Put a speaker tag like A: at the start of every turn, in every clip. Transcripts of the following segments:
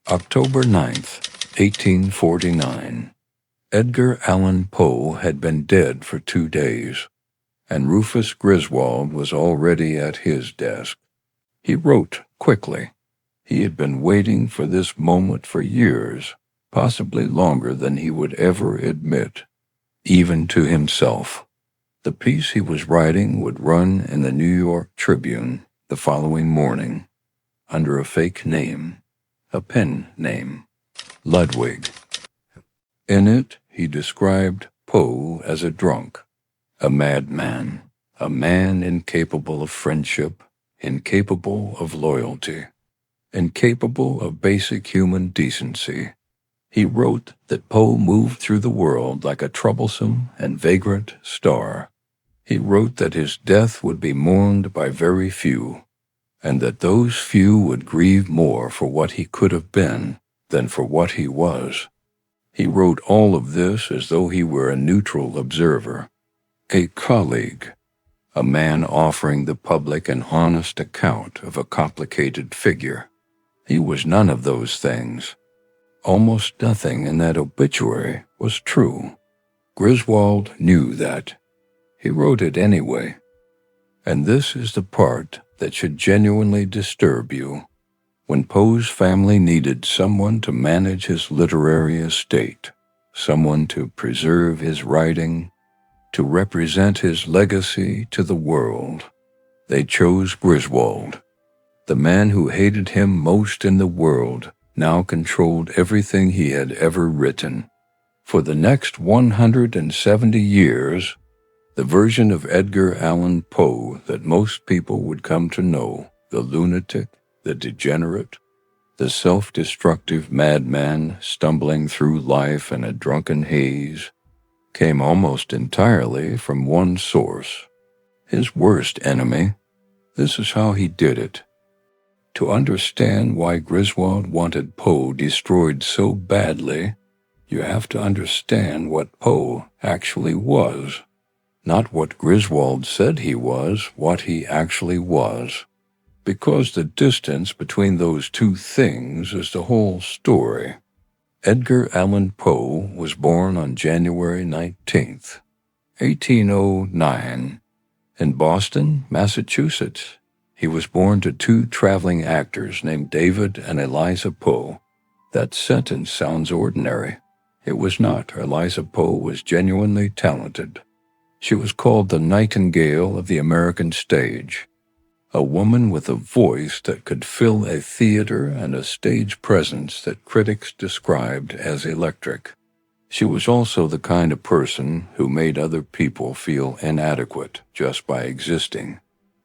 A: October 9th, 1849. Edgar Allan Poe had been dead for 2 days, and Rufus Griswold was already at his desk. He wrote quickly. He had been waiting for this moment for years, possibly longer than he would ever admit, even to himself. The piece he was writing would run in the New York Tribune the following morning, under a fake name, a pen name, Ludwig. In it, he described Poe as a drunk, a madman, a man incapable of friendship, incapable of loyalty, incapable of basic human decency. He wrote that Poe moved through the world like a troublesome and vagrant star. He wrote that his death would be mourned by very few, and that those few would grieve more for what he could have been than for what he was. He wrote all of this as though he were a neutral observer, a colleague, a man offering the public an honest account of a complicated figure. He was none of those things. Almost nothing in that obituary was true. Griswold knew that. He wrote it anyway. And this is the part that should genuinely disturb you. When Poe's family needed someone to manage his literary estate, someone to preserve his writing, to represent his legacy to the world, they chose Griswold. The man who hated him most in the world now controlled everything he had ever written. For the next 170 years, the version of Edgar Allan Poe that most people would come to know, the lunatic, the degenerate, the self-destructive madman stumbling through life in a drunken haze, came almost entirely from one source, his worst enemy. This is how he did it. To understand why Griswold wanted Poe destroyed so badly, you have to understand what Poe actually was. Not what Griswold said he was, what he actually was. Because the distance between those two things is the whole story. Edgar Allan Poe was born on January 19th, 1809, in Boston, Massachusetts. He was born to 2 traveling actors named David and Eliza Poe. That sentence sounds ordinary. It was not. Eliza Poe was genuinely talented. She was called the Nightingale of the American stage, a woman with a voice that could fill a theater and a stage presence that critics described as electric. She was also the kind of person who made other people feel inadequate just by existing.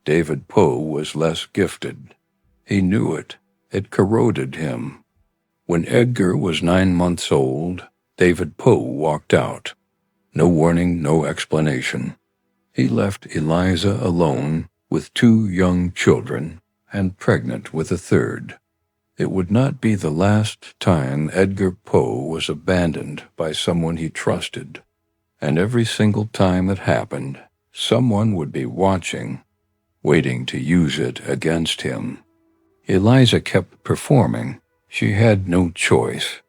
A: David Poe was less gifted. He knew it. It corroded him. When Edgar was 9 months old, David Poe walked out. No warning, no explanation. He left Eliza alone with 2 young children and pregnant with a 3rd. It would not be the last time Edgar Poe was abandoned by someone he trusted, and every single time it happened, someone would be watching, waiting to use it against him. Eliza kept performing. She had no choice.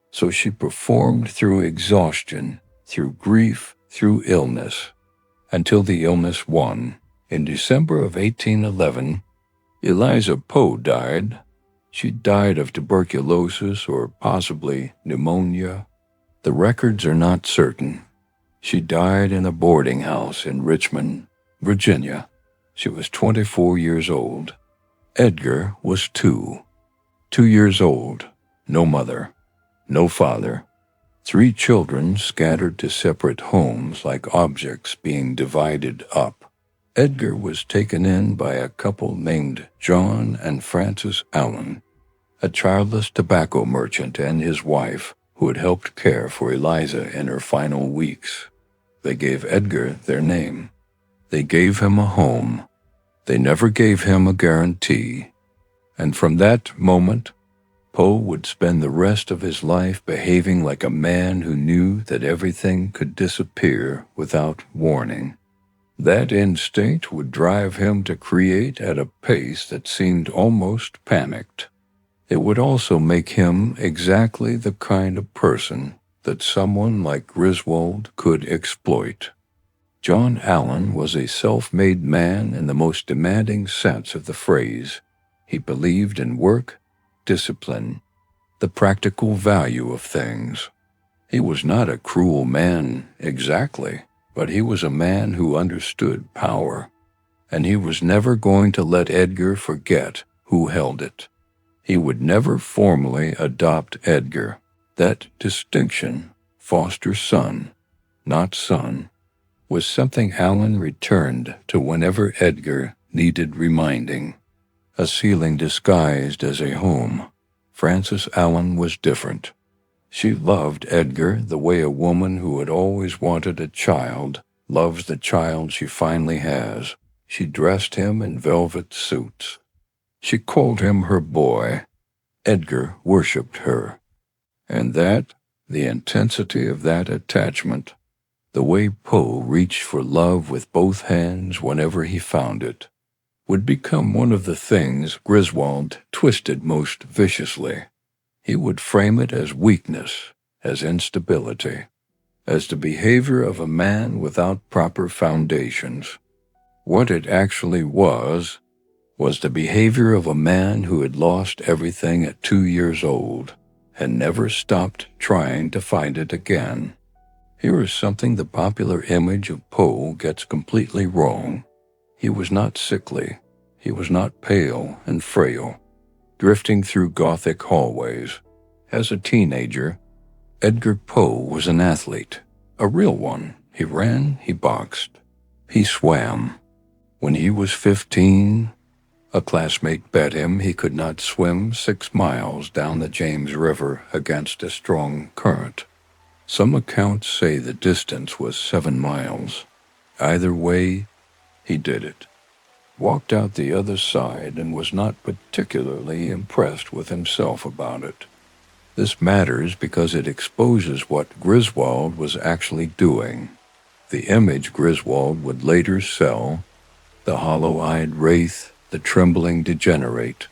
A: So she performed through exhaustion, through grief, through illness, until the illness won. In December of 1811, Eliza Poe died. She died of tuberculosis or possibly pneumonia. The records are not certain. She died in a boarding house in Richmond, Virginia. She was 24 years old. Edgar was 2. 2 years old, no mother, no father. 3 children scattered to separate homes like objects being divided up. Edgar was taken in by a couple named John and Frances Allen, a childless tobacco merchant and his wife who had helped care for Eliza in her final weeks. They gave Edgar their name. They gave him a home. They never gave him a guarantee. And from that moment, Poe would spend the rest of his life behaving like a man who knew that everything could disappear without warning. That instinct would drive him to create at a pace that seemed almost panicked. It would also make him exactly the kind of person that someone like Griswold could exploit. John Allan was a self-made man in the most demanding sense of the phrase. He believed in work, discipline, the practical value of things. He was not a cruel man exactly, but he was a man who understood power, and he was never going to let Edgar forget who held it. He would never formally adopt Edgar. That distinction, foster son, not son, was something Allan returned to whenever Edgar needed reminding. A ceiling disguised as a home. Frances Allan was different. She loved Edgar the way a woman who had always wanted a child loves the child she finally has. She dressed him in velvet suits. She called him her boy. Edgar worshipped her. And the intensity of that attachment, the way Poe reached for love with both hands whenever he found it, would become one of the things Griswold twisted most viciously. He would frame it as weakness, as instability, as the behavior of a man without proper foundations. What it actually was the behavior of a man who had lost everything at 2 years old and never stopped trying to find it again. Here is something the popular image of Poe gets completely wrong. He was not sickly. He was not pale and frail, drifting through Gothic hallways. As a teenager, Edgar Poe was an athlete, a real one. He ran, he boxed, he swam. When he was 15, a classmate bet him he could not swim 6 miles down the James River against a strong current. Some accounts say the distance was 7 miles. Either way, he did it. Walked out the other side and was not particularly impressed with himself about it. This matters because it exposes what Griswold was actually doing. The image Griswold would later sell, the hollow-eyed wraith, the trembling degenerate,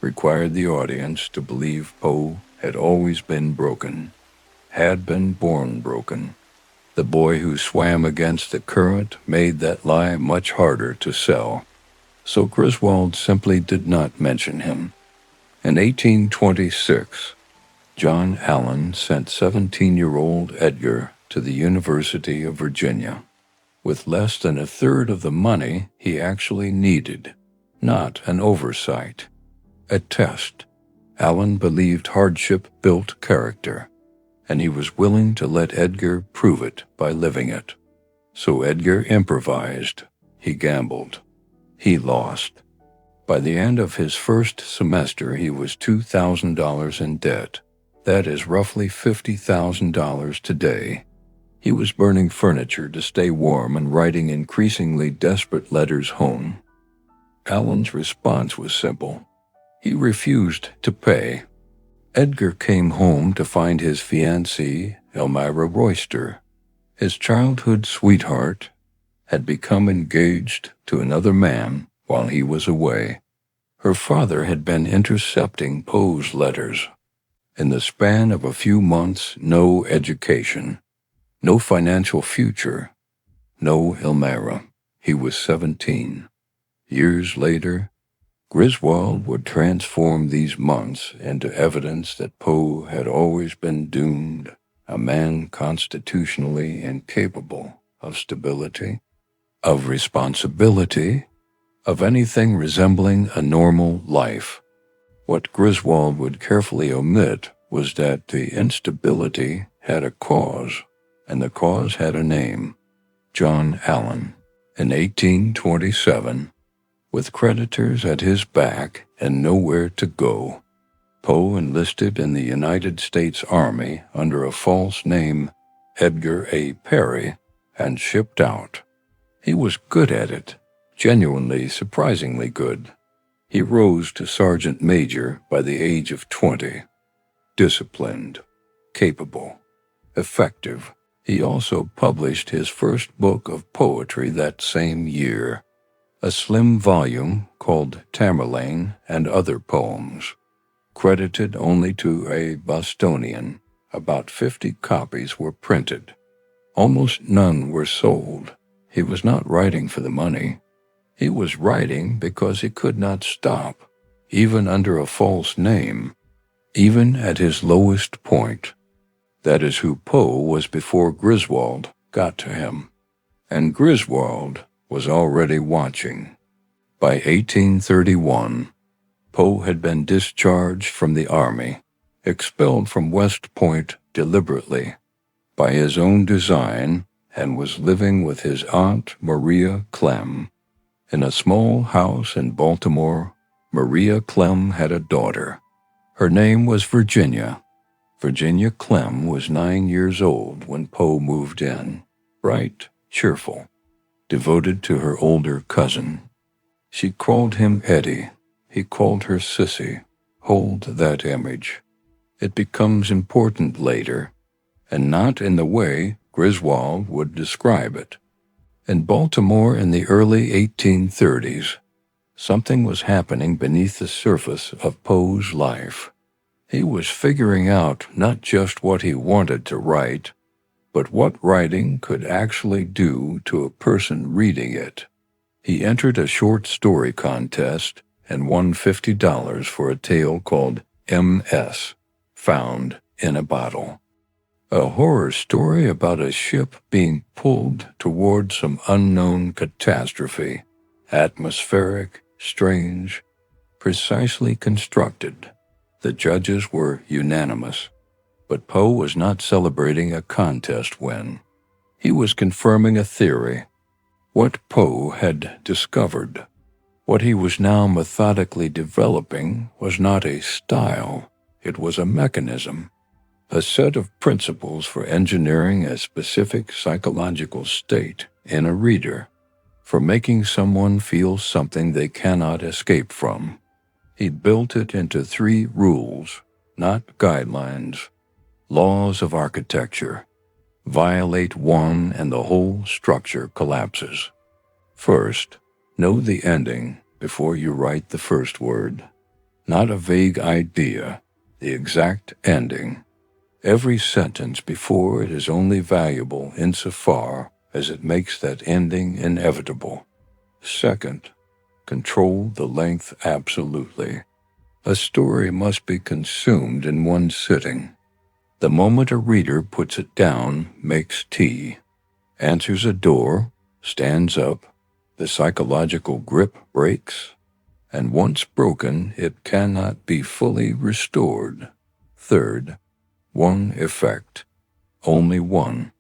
A: required the audience to believe Poe had always been broken, had been born broken. The boy who swam against the current made that lie much harder to sell, so Griswold simply did not mention him. In 1826, John Allan sent 17-year-old Edgar to the University of Virginia, with less than a third of the money he actually needed. Not an oversight. A test. Allan believed hardship built character, and he was willing to let Edgar prove it by living it. So Edgar improvised. He gambled. He lost. By the end of his first semester, he was $2,000 in debt. That is roughly $50,000 today. He was burning furniture to stay warm and writing increasingly desperate letters home. Allan's response was simple. He refused to pay. Edgar came home to find his fiancée, Elmira Royster, his childhood sweetheart, had become engaged to another man while he was away. Her father had been intercepting Poe's letters. In the span of a few months, no education, no financial future, no Elmira. He was 17. Years later, Griswold would transform these months into evidence that Poe had always been doomed, a man constitutionally incapable of stability, of responsibility, of anything resembling a normal life. What Griswold would carefully omit was that the instability had a cause, and the cause had a name, John Allan. In 1827, with creditors at his back and nowhere to go, Poe enlisted in the United States Army under a false name, Edgar A. Perry, and shipped out. He was good at it, genuinely surprisingly good. He rose to sergeant major by the age of 20. Disciplined, capable, effective. He also published his first book of poetry that same year, a slim volume called Tamerlane and Other Poems. credited only to a Bostonian. About 50 copies were printed. Almost none were sold. He was not writing for the money. He was writing because he could not stop, even under a false name, even at his lowest point. That is who Poe was before Griswold got to him. And Griswold was already watching. By 1831, Poe had been discharged from the army, expelled from West Point deliberately, by his own design, and was living with his Aunt Maria Clem. In a small house in Baltimore, Maria Clem had a daughter. Her name was Virginia. Virginia Clem was 9 years old when Poe moved in, bright, cheerful, devoted to her older cousin. She called him Eddie. He called her Sissy. Hold that image. It becomes important later, and not in the way Griswold would describe it. In Baltimore in the early 1830s, something was happening beneath the surface of Poe's life. He was figuring out not just what he wanted to write, but what writing could actually do to a person reading it. He entered a short story contest and won $50 for a tale called M.S., Found in a Bottle. A horror story about a ship being pulled toward some unknown catastrophe, atmospheric, strange, precisely constructed. The judges were unanimous, but Poe was not celebrating a contest win. He was confirming a theory. What Poe had discovered, what he was now methodically developing, was not a style, it was a mechanism, a set of principles for engineering a specific psychological state in a reader, for making someone feel something they cannot escape from. He built it into 3 rules, not guidelines, laws of architecture. Violate one and the whole structure collapses. First, know the ending before you write the first word. Not a vague idea, the exact ending. Every sentence before it is only valuable insofar as it makes that ending inevitable. Second, control the length absolutely. A story must be consumed in one sitting. The moment a reader puts it down, makes tea, answers a door, stands up, the psychological grip breaks, and once broken, it cannot be fully restored. Third, one effect, only one.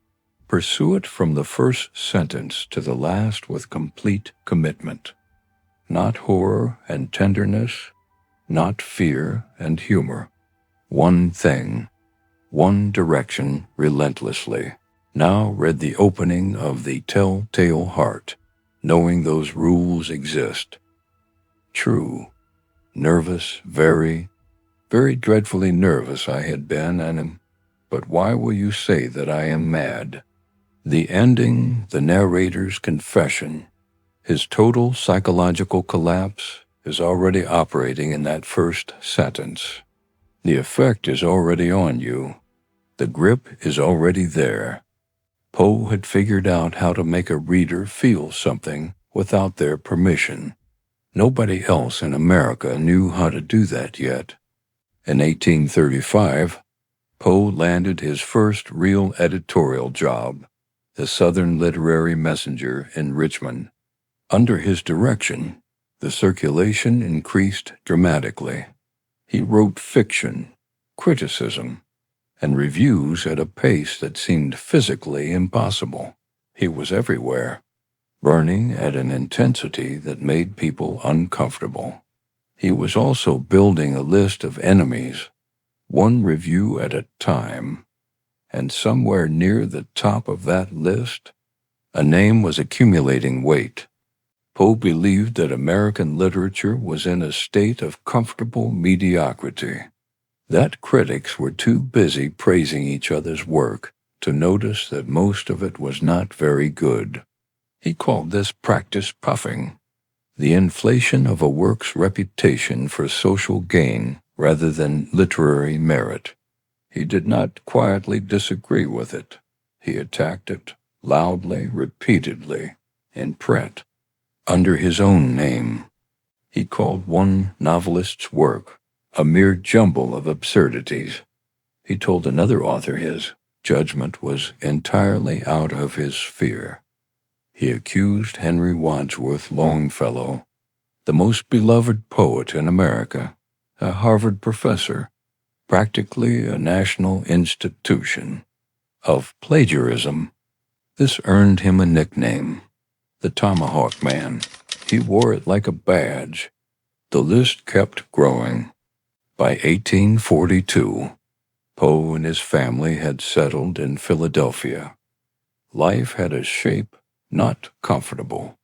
A: Pursue it from the first sentence to the last with complete commitment. Not horror and tenderness, not fear and humor. One thing, one direction relentlessly. Now read the opening of The Telltale Heart, knowing those rules exist. True, nervous, very dreadfully nervous I had been and am, but why will you say that I am mad? The ending, the narrator's confession, his total psychological collapse is already operating in that first sentence. The effect is already on you. The grip is already there. Poe had figured out how to make a reader feel something without their permission. Nobody else in America knew how to do that yet. In 1835, Poe landed his first real editorial job, the Southern Literary Messenger in Richmond. Under his direction, the circulation increased dramatically. He wrote fiction, criticism, and reviews at a pace that seemed physically impossible. He was everywhere, burning at an intensity that made people uncomfortable. He was also building a list of enemies, one review at a time, and somewhere near the top of that list, a name was accumulating weight. Poe believed that American literature was in a state of comfortable mediocrity, that critics were too busy praising each other's work to notice that most of it was not very good. He called this practice puffing, the inflation of a work's reputation for social gain rather than literary merit. He did not quietly disagree with it. He attacked it loudly, repeatedly, in print, under his own name. He called one novelist's work a mere jumble of absurdities. He told another author his judgment was entirely out of his sphere. He accused Henry Wadsworth Longfellow, the most beloved poet in America, a Harvard professor, practically a national institution, of plagiarism. This earned him a nickname, the Tomahawk Man. He wore it like a badge. The list kept growing. By 1842, Poe and his family had settled in Philadelphia. Life had a shape not comfortable,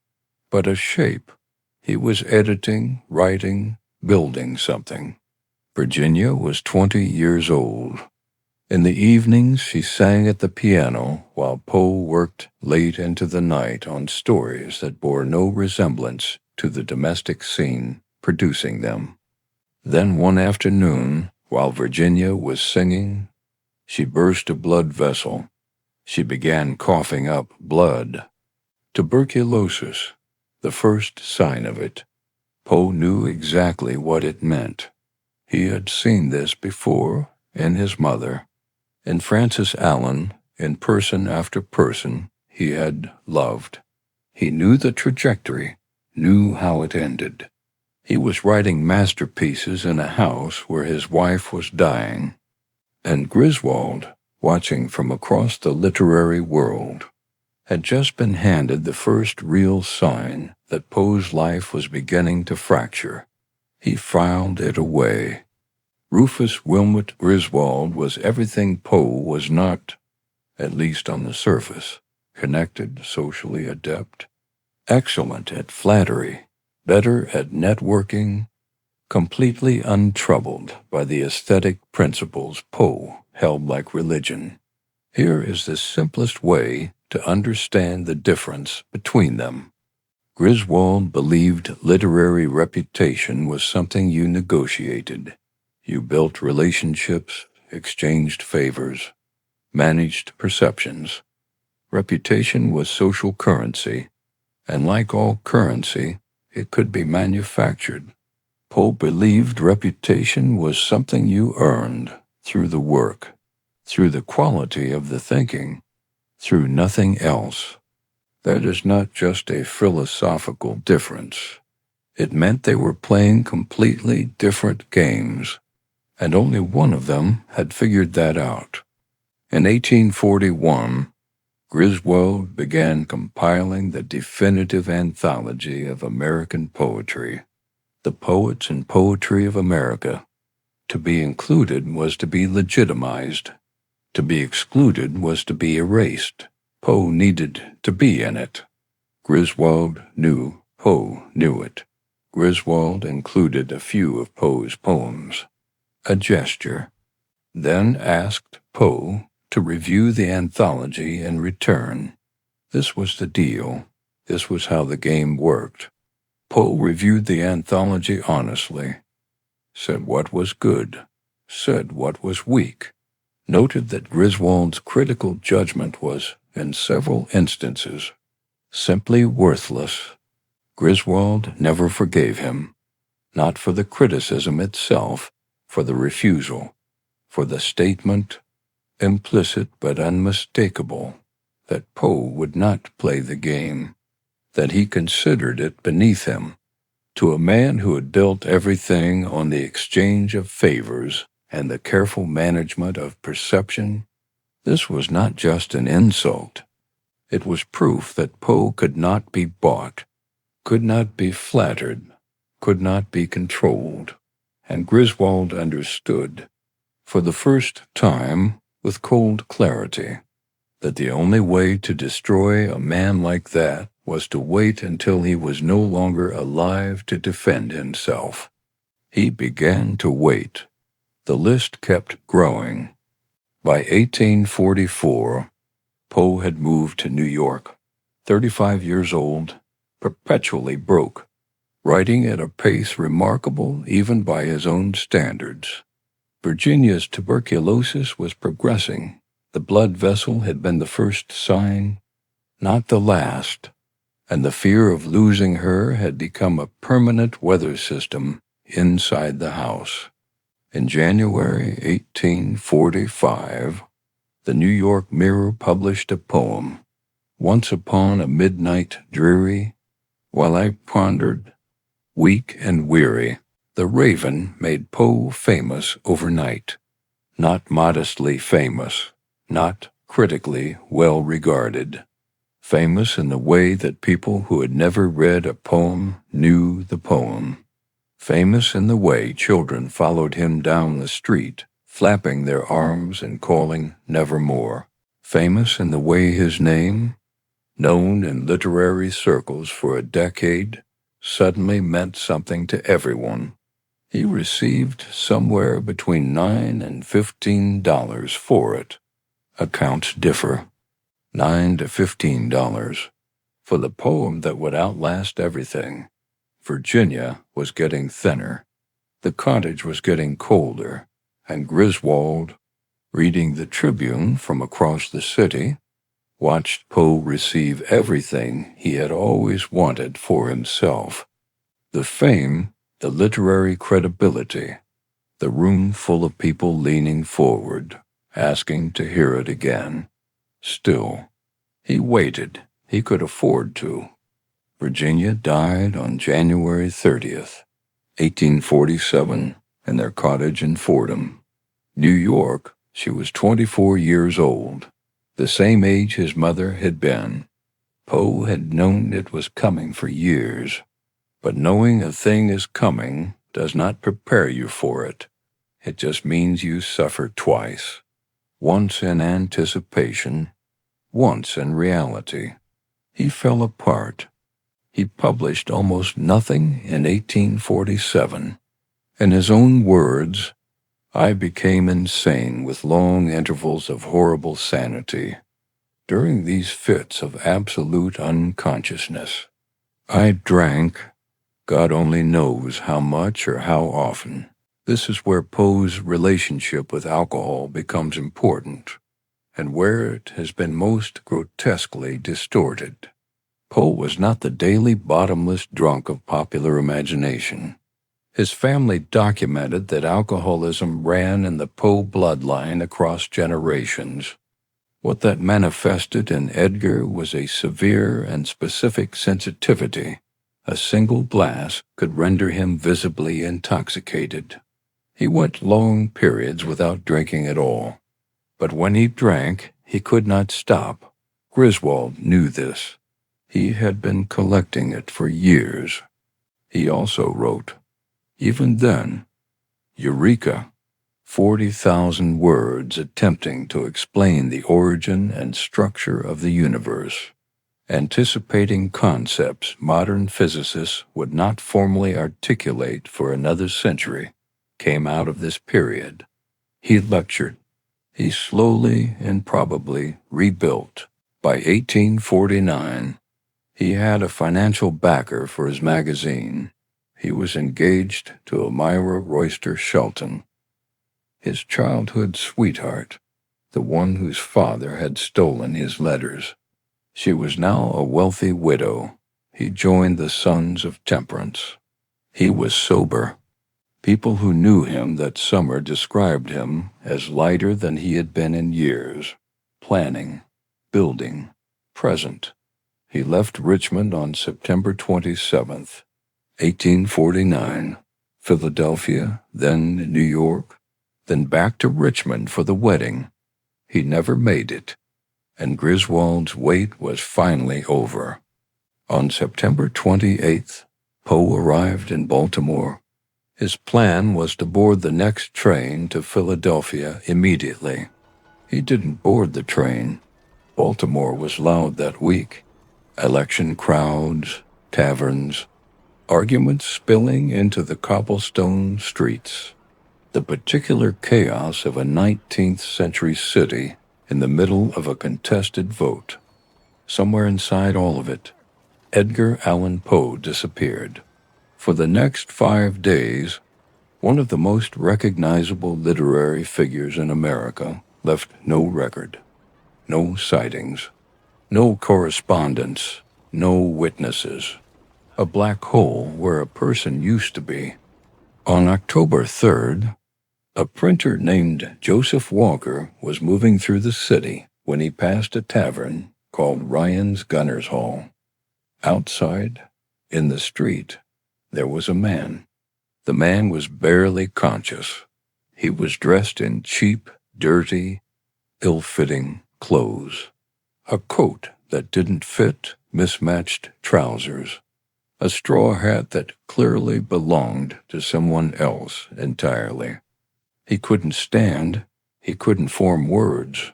A: but a shape. He was editing, writing, building something. Virginia was 20 years old. In the evenings, she sang at the piano while Poe worked late into the night on stories that bore no resemblance to the domestic scene producing them. Then one afternoon, while Virginia was singing, she burst a blood vessel. She began coughing up blood. Tuberculosis, the first sign of it. Poe knew exactly what it meant. He had seen this before in his mother, in Frances Allan, in person after person he had loved. He knew the trajectory, knew how it ended. He was writing masterpieces in a house where his wife was dying, and Griswold, watching from across the literary world, had just been handed the first real sign that Poe's life was beginning to fracture. He filed it away. Rufus Griswold was everything Poe was not, at least on the surface: connected, socially adept, excellent at flattery, better at networking, completely untroubled by the aesthetic principles Poe held like religion. Here is the simplest way to understand the difference between them. Griswold believed literary reputation was something you negotiated. You built relationships, exchanged favors, managed perceptions. Reputation was social currency, and like all currency, it could be manufactured. Poe believed reputation was something you earned through the work, through the quality of the thinking, through nothing else. That is not just a philosophical difference. It meant they were playing completely different games, and only one of them had figured that out. In 1841, Griswold began compiling the definitive anthology of American poetry, The Poets and Poetry of America. To be included was to be legitimized. To be excluded was to be erased. Poe needed to be in it. Griswold knew Poe knew it. Griswold included a few of Poe's poems, a gesture, then asked Poe to review the anthology in return. This was the deal. This was how the game worked. Poe reviewed the anthology honestly, said what was good, said what was weak, noted that Griswold's critical judgment was, in several instances, simply worthless. Griswold never forgave him, not for the criticism itself, for the refusal, for the statement, implicit but unmistakable, that Poe would not play the game, that he considered it beneath him. To a man who had built everything on the exchange of favors and the careful management of perception, this was not just an insult. It was proof that Poe could not be bought, could not be flattered, could not be controlled. And Griswold understood, for the first time with cold clarity, that the only way to destroy a man like that was to wait until he was no longer alive to defend himself. He began to wait. The list kept growing. By 1844, Poe had moved to New York, 35 years old, perpetually broke, writing at a pace remarkable even by his own standards. Virginia's tuberculosis was progressing. The blood vessel had been the first sign, not the last, and the fear of losing her had become a permanent weather system inside the house. In January 1845, the New York Mirror published a poem, "Once upon a midnight dreary, while I pondered, weak and weary." The Raven made Poe famous overnight. Not modestly famous, not critically well regarded. Famous in the way that people who had never read a poem knew the poem. Famous in the way children followed him down the street, flapping their arms and calling nevermore. Famous in the way his name, known in literary circles for a decade, suddenly meant something to everyone. He received somewhere between $9 and $15 for it. Accounts differ. $9 to $15 for the poem that would outlast everything. Virginia was getting thinner. The cottage was getting colder, and Griswold, reading the Tribune from across the city, watched Poe receive everything he had always wanted for himself. The fame, the literary credibility, the room full of people leaning forward, asking to hear it again. Still, he waited. He could afford to. Virginia died on January 30th, 1847, in their cottage in Fordham. New York, she was 24 years old, the same age his mother had been. Poe had known it was coming for years. But knowing a thing is coming does not prepare you for it. It just means you suffer twice. Once in anticipation, once in reality. He fell apart. He published almost nothing in 1847. In his own words, "I became insane with long intervals of horrible sanity. During these fits of absolute unconsciousness, I drank, God only knows how much or how often." This is where Poe's relationship with alcohol becomes important, and where it has been most grotesquely distorted. Poe was not the daily bottomless drunk of popular imagination. His family documented that alcoholism ran in the Poe bloodline across generations. What that manifested in Edgar was a severe and specific sensitivity. A single glass could render him visibly intoxicated. He went long periods without drinking at all. But when he drank, he could not stop. Griswold knew this. He had been collecting it for years. He also wrote, "Even then, Eureka, 40,000 words attempting to explain the origin and structure of the universe, anticipating concepts modern physicists would not formally articulate for another century, came out of this period." He lectured. He slowly and probably rebuilt. By 1849, he had a financial backer for his magazine. He was engaged to Elmira Royster Shelton, his childhood sweetheart, the one whose father had stolen his letters. She was now a wealthy widow. He joined the Sons of Temperance. He was sober. People who knew him that summer described him as lighter than he had been in years, planning, building, present. He left Richmond on September 27th, 1849, Philadelphia, then New York, then back to Richmond for the wedding. He never made it, and Griswold's wait was finally over. On September 28th, Poe arrived in Baltimore. His plan was to board the next train to Philadelphia immediately. He didn't board the train. Baltimore was loud that week. Election crowds, taverns, arguments spilling into the cobblestone streets. The particular chaos of a 19th century city in the middle of a contested vote. Somewhere inside all of it, Edgar Allan Poe disappeared. For the next 5 days, one of the most recognizable literary figures in America left no record, no sightings, no correspondence, no witnesses. A black hole where a person used to be. On October 3rd, a printer named Joseph Walker was moving through the city when he passed a tavern called Ryan's Gunner's Hall. Outside, in the street, there was a man. The man was barely conscious. He was dressed in cheap, dirty, ill-fitting clothes. A coat that didn't fit, mismatched trousers. A straw hat that clearly belonged to someone else entirely. He couldn't stand. He couldn't form words.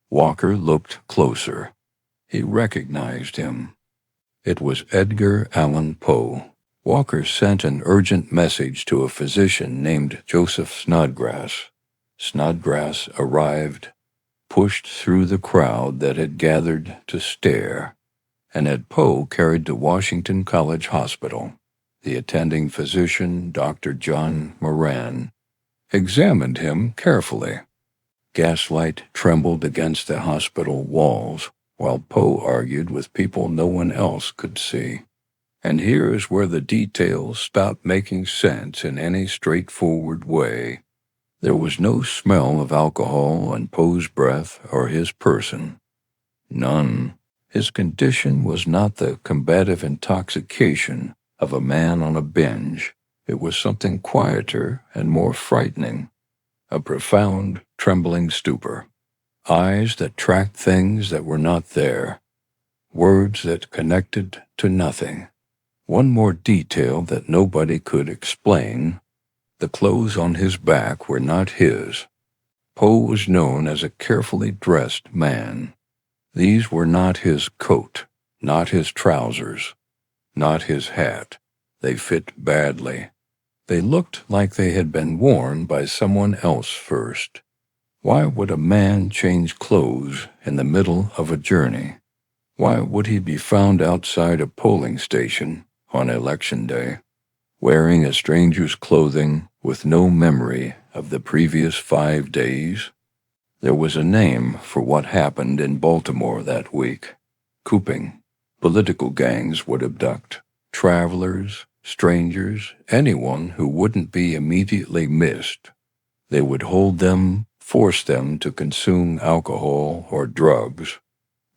A: Walker looked closer. He recognized him. It was Edgar Allan Poe. Walker sent an urgent message to a physician named Joseph Snodgrass. Snodgrass arrived, pushed through the crowd that had gathered to stare, and had Poe carried to Washington College Hospital. The attending physician, Dr. John Moran, examined him carefully. Gaslight trembled against the hospital walls, while Poe argued with people no one else could see. And here is where the details stopped making sense in any straightforward way. There was no smell of alcohol on Poe's breath or his person. None. His condition was not the combative intoxication of a man on a binge. It was something quieter and more frightening. A profound, trembling stupor. Eyes that tracked things that were not there. Words that connected to nothing. One more detail that nobody could explain. The clothes on his back were not his. Poe was known as a carefully dressed man. These were not his coat, not his trousers, not his hat. They fit badly. They looked like they had been worn by someone else first. Why would a man change clothes in the middle of a journey? Why would he be found outside a polling station on Election Day, wearing a stranger's clothing with no memory of the previous 5 days? There was a name for what happened in Baltimore that week. Cooping. Political gangs would abduct. Travelers, strangers, anyone who wouldn't be immediately missed. They would hold them, force them to consume alcohol or drugs,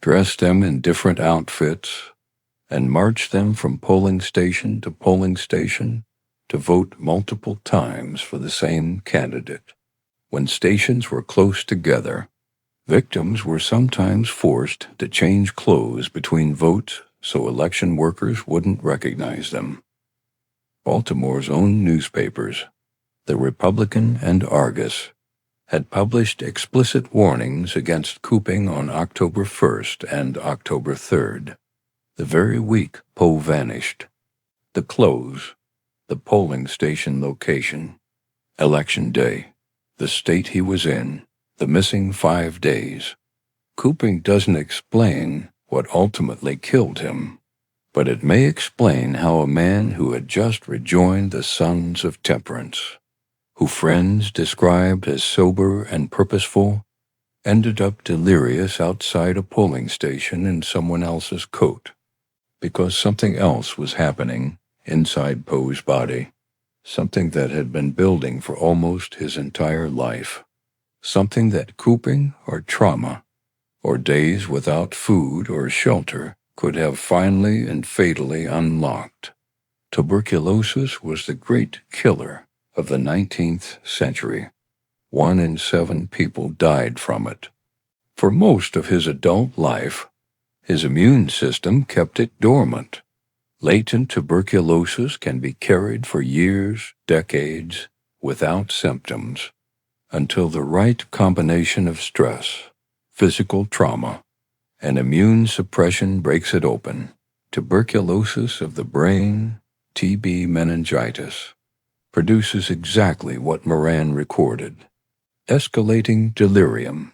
A: dress them in different outfits, and march them from polling station to polling station to vote multiple times for the same candidate. When stations were close together, victims were sometimes forced to change clothes between votes so election workers wouldn't recognize them. Baltimore's own newspapers, the Republican and Argus, had published explicit warnings against cooping on October 1st and October 3rd. The very week Poe vanished. The clothes, the polling station location, Election Day, the state he was in, the missing 5 days. Cooping doesn't explain what ultimately killed him, but it may explain how a man who had just rejoined the Sons of Temperance, who friends described as sober and purposeful, ended up delirious outside a polling station in someone else's coat, because something else was happening inside Poe's body, something that had been building for almost his entire life, something that cooping or trauma, or days without food or shelter could have finally and fatally unlocked. Tuberculosis was the great killer of the 19th century. 1 in 7 people died from it. For most of his adult life, his immune system kept it dormant. Latent tuberculosis can be carried for years, decades, without symptoms, until the right combination of stress, physical trauma, and immune suppression breaks it open. Tuberculosis of the brain, TB meningitis, produces exactly what Moran recorded: escalating delirium,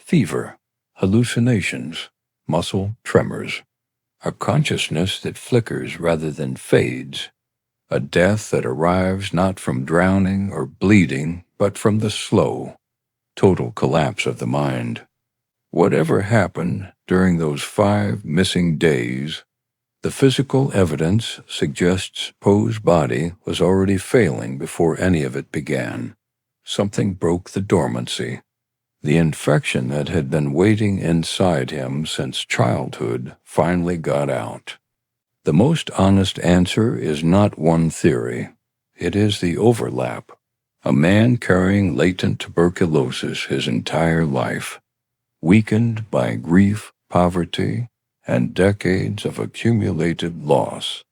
A: fever, hallucinations, muscle tremors, a consciousness that flickers rather than fades, a death that arrives not from drowning or bleeding, but from the slow, total collapse of the mind. Whatever happened during those 5 missing days, the physical evidence suggests Poe's body was already failing before any of it began. Something broke the dormancy. The infection that had been waiting inside him since childhood finally got out. The most honest answer is not one theory. It is the overlap. A man carrying latent tuberculosis his entire life, weakened by grief, poverty, and decades of accumulated loss,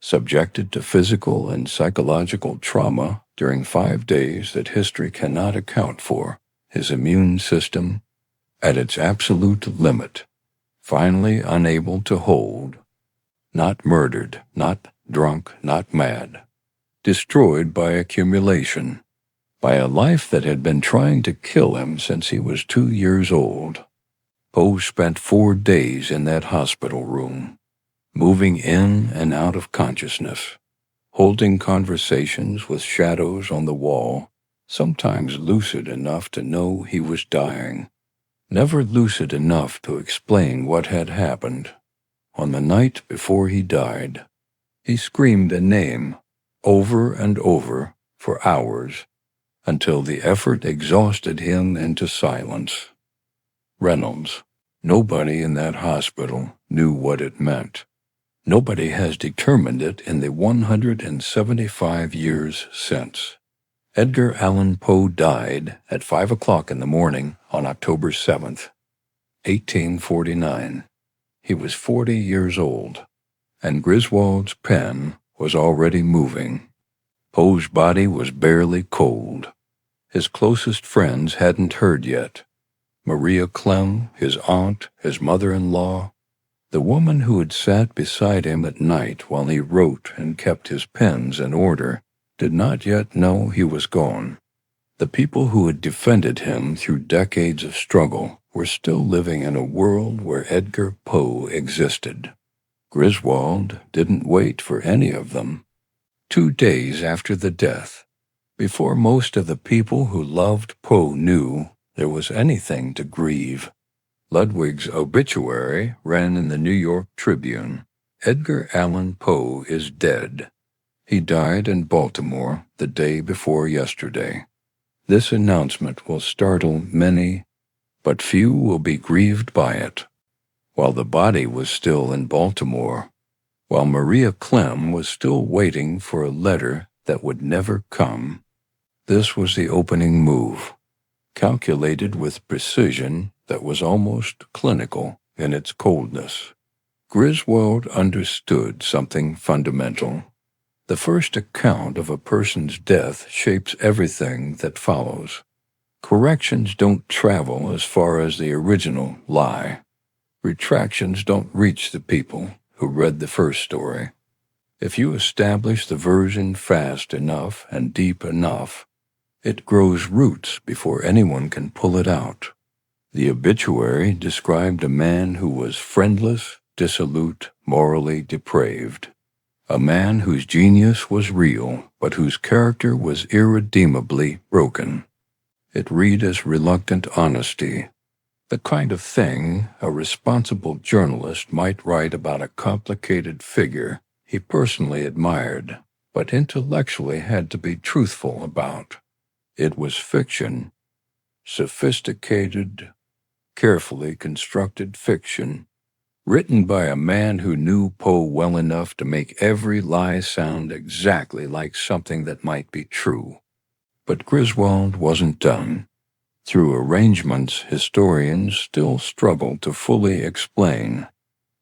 A: subjected to physical and psychological trauma during 5 days that history cannot account for, his immune system at its absolute limit, finally unable to hold, not murdered, not drunk, not mad, destroyed by accumulation, by a life that had been trying to kill him since he was 2 years old. Poe spent 4 days in that hospital room, moving in and out of consciousness, holding conversations with shadows on the wall, sometimes lucid enough to know he was dying, never lucid enough to explain what had happened. On the night before he died, he screamed a name over and over for hours until the effort exhausted him into silence. Reynolds. Nobody in that hospital knew what it meant. Nobody has determined it in the 175 years since. Edgar Allan Poe died at 5 o'clock in the morning on October 7th, 1849. He was 40 years old, and Griswold's pen was already moving. Poe's body was barely cold. His closest friends hadn't heard yet. Maria Clem, his aunt, his mother-in-law, the woman who had sat beside him at night while he wrote and kept his pens in order, did not yet know he was gone. The people who had defended him through decades of struggle were still living in a world where Edgar Poe existed. Griswold didn't wait for any of them. 2 days after the death, before most of the people who loved Poe knew there was anything to grieve, Ludwig's obituary ran in the New York Tribune. Edgar Allan Poe is dead. He died in Baltimore the day before yesterday. This announcement will startle many, but few will be grieved by it. While the body was still in Baltimore, while Maria Clem was still waiting for a letter that would never come, this was the opening move, calculated with precision that was almost clinical in its coldness. Griswold understood something fundamental. The first account of a person's death shapes everything that follows. Corrections don't travel as far as the original lie. Retractions don't reach the people who read the first story. If you establish the version fast enough and deep enough, it grows roots before anyone can pull it out. The obituary described a man who was friendless, dissolute, morally depraved. A man whose genius was real, but whose character was irredeemably broken. It read as reluctant honesty, the kind of thing a responsible journalist might write about a complicated figure he personally admired, but intellectually had to be truthful about. It was fiction, sophisticated, carefully constructed fiction, written by a man who knew Poe well enough to make every lie sound exactly like something that might be true. But Griswold wasn't done. Through arrangements historians still struggle to fully explain,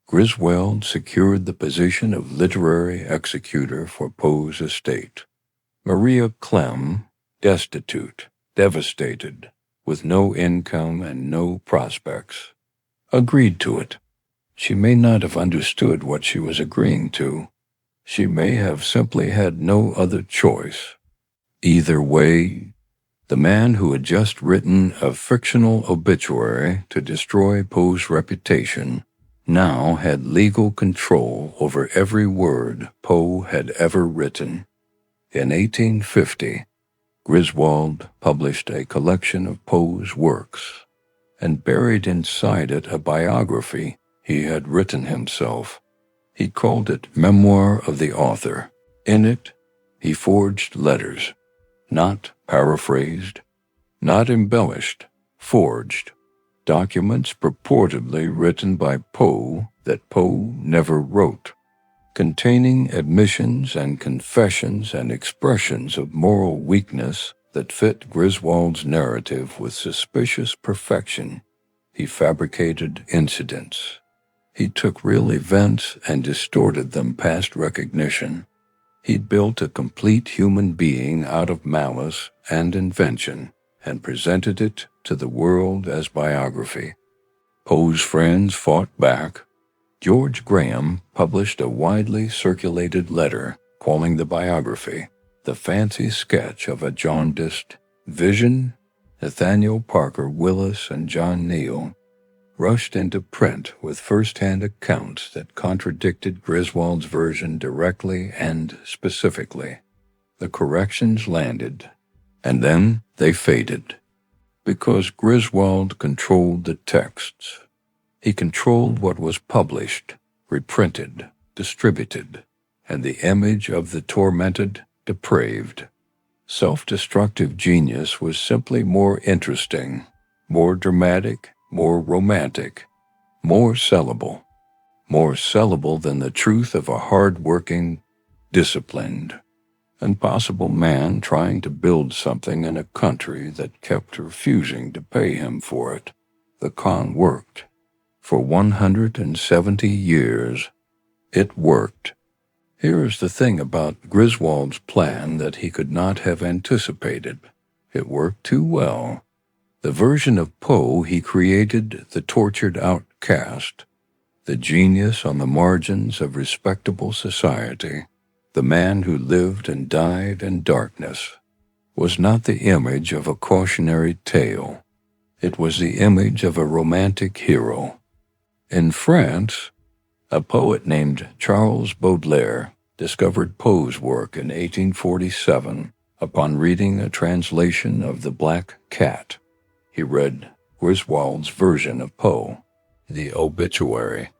A: Griswold secured the position of literary executor for Poe's estate. Maria Clem, destitute, devastated, with no income and no prospects, agreed to it. She may not have understood what she was agreeing to. She may have simply had no other choice. Either way, the man who had just written a fictional obituary to destroy Poe's reputation now had legal control over every word Poe had ever written. In 1850, Griswold published a collection of Poe's works, and buried inside it a biography he had written himself. He called it Memoir of the Author. In it, he forged letters, not paraphrased, not embellished, forged, documents purportedly written by Poe that Poe never wrote, containing admissions and confessions and expressions of moral weakness that fit Griswold's narrative with suspicious perfection. He fabricated incidents. He took real events and distorted them past recognition. He'd built a complete human being out of malice and invention and presented it to the world as biography. Poe's friends fought back. George Graham published a widely circulated letter calling the biography the fancy sketch of a jaundiced vision. Nathaniel Parker Willis and John Neal rushed into print with first-hand accounts that contradicted Griswold's version directly and specifically. The corrections landed, and then they faded, because Griswold controlled the texts. He controlled what was published, reprinted, distributed, and the image of the tormented, depraved. Self-destructive genius was simply more interesting, more dramatic, more romantic, more sellable than the truth of a hard-working, disciplined, and possible man trying to build something in a country that kept refusing to pay him for it. The con worked. For 170 years, it worked. Here is the thing about Griswold's plan that he could not have anticipated. It worked too well. The version of Poe he created the tortured outcast, the genius on the margins of respectable society, the man who lived and died in darkness, was not the image of a cautionary tale. It was the image of a romantic hero. In France, a poet named Charles Baudelaire discovered Poe's work in 1847 upon reading a translation of The Black Cat. He read Griswold's version of Poe, the Obituary,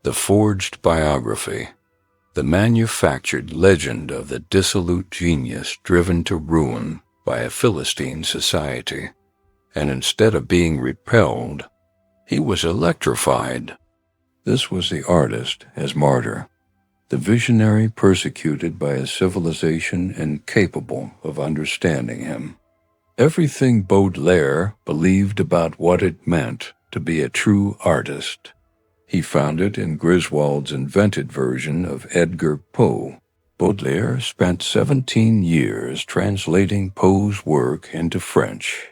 A: the forged biography, the manufactured legend of the dissolute genius driven to ruin by a Philistine society, and instead of being repelled, he was electrified. This was the artist as martyr, the visionary persecuted by a civilization incapable of understanding him. Everything Baudelaire believed about what it meant to be a true artist, he found it in Griswold's invented version of Edgar Poe. Baudelaire spent 17 years translating Poe's work into French,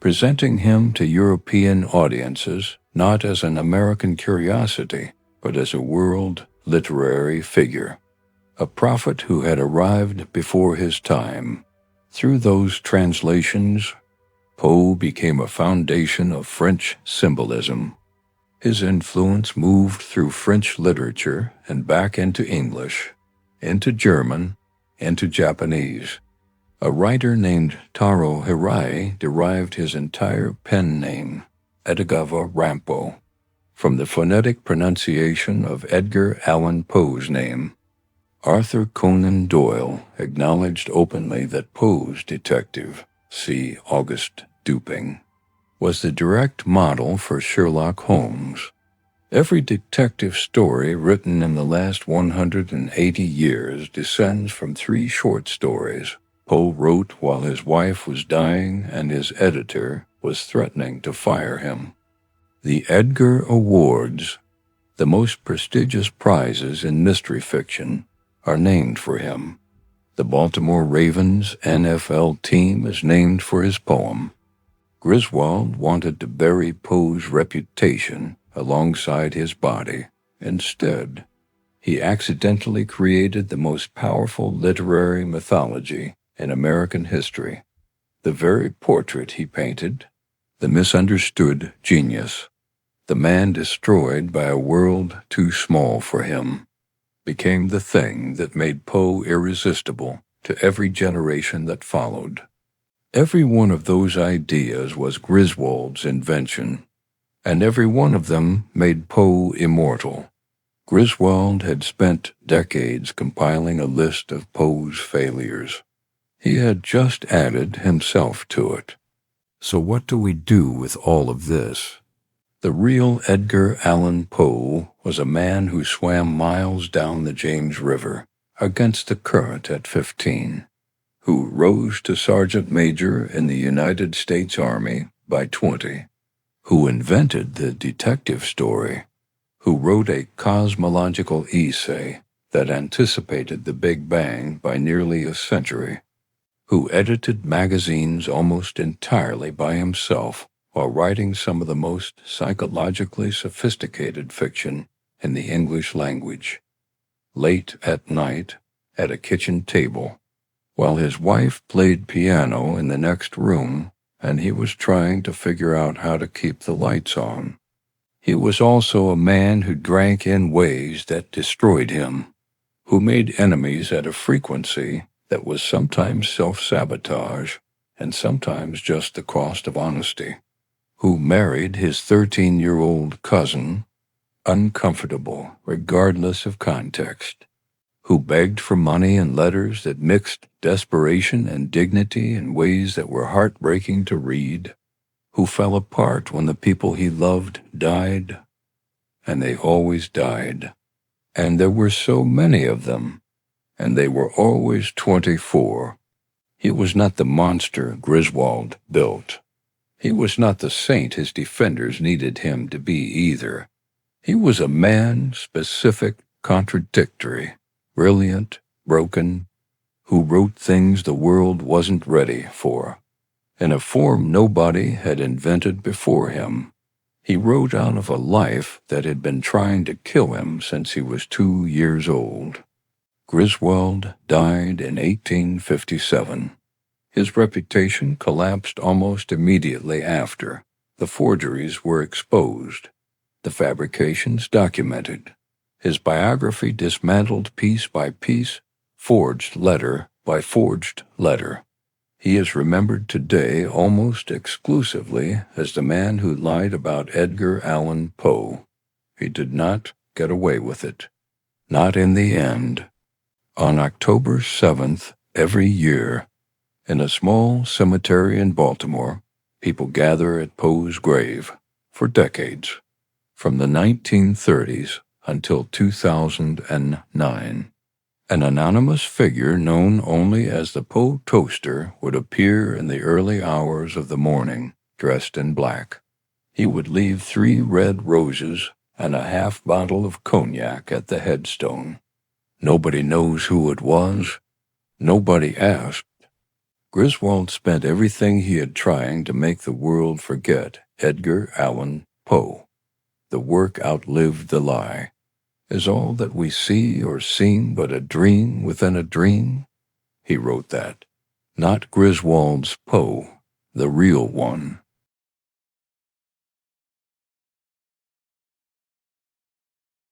A: presenting him to European audiences not as an American curiosity, but as a world literary figure, a prophet who had arrived before his time. Through those translations, Poe became a foundation of French symbolism. His influence moved through French literature and back into English, into German, into Japanese. A writer named Taro Hirai derived his entire pen name, Edgar Allan Poe, from the phonetic pronunciation of Edgar Allan Poe's name. Arthur Conan Doyle acknowledged openly that Poe's detective, see August Duping, was the direct model for Sherlock Holmes. Every detective story written in the last 180 years descends from 3 short stories Poe wrote while his wife was dying and his editor was threatening to fire him. The Edgar Awards, the most prestigious prizes in mystery fiction, are named for him. The Baltimore Ravens NFL team is named for his poem. Griswold wanted to bury Poe's reputation alongside his body. Instead, he accidentally created the most powerful literary mythology in American history. The very portrait he painted, the misunderstood genius, The man destroyed by a world too small for him became the thing that made Poe irresistible to every generation that followed. Every one of those ideas was Griswold's invention, and every one of them made Poe immortal. Griswold had spent decades compiling a list of Poe's failures. He had just added himself to it. So what do we do with all of this? The real Edgar Allan Poe was a man who swam miles down the James River against the current at 15, who rose to sergeant major in the United States Army by 20, who invented the detective story, who wrote a cosmological essay that anticipated the Big Bang by nearly a century, who edited magazines almost entirely by himself while writing some of the most psychologically sophisticated fiction in the English language, late at night at a kitchen table, while his wife played piano in the next room and he was trying to figure out how to keep the lights on. He was also a man who drank in ways that destroyed him, who made enemies at a frequency that was sometimes self-sabotage and sometimes just the cost of honesty, who married his 13-year-old cousin, uncomfortable regardless of context, who begged for money in letters that mixed desperation and dignity in ways that were heartbreaking to read, who fell apart when the people he loved died, and they always died, and there were so many of them, and they were always 24. He was not the monster Griswold built. He was not the saint his defenders needed him to be either. He was a man, specific, contradictory, brilliant, broken, who wrote things the world wasn't ready for, in a form nobody had invented before him. He wrote out of a life that had been trying to kill him since he was 2 years old. Griswold died in 1857. His reputation collapsed almost immediately after. The forgeries were exposed, the fabrications documented, his biography dismantled piece by piece, forged letter by forged letter. He is remembered today almost exclusively as the man who lied about Edgar Allan Poe. He did not get away with it. Not in the end. On October 7th every year, in a small cemetery in Baltimore, people gather at Poe's grave for decades, from the 1930s until 2009. An anonymous figure known only as the Poe Toaster would appear in the early hours of the morning, dressed in black. He would leave 3 red roses and a half bottle of cognac at the headstone. Nobody knows who it was. Nobody asked. Griswold spent everything he had trying to make the world forget Edgar Allan Poe. The work outlived the lie. Is all that we see or seem but a dream within a dream? He wrote that. Not Griswold's Poe, the real one.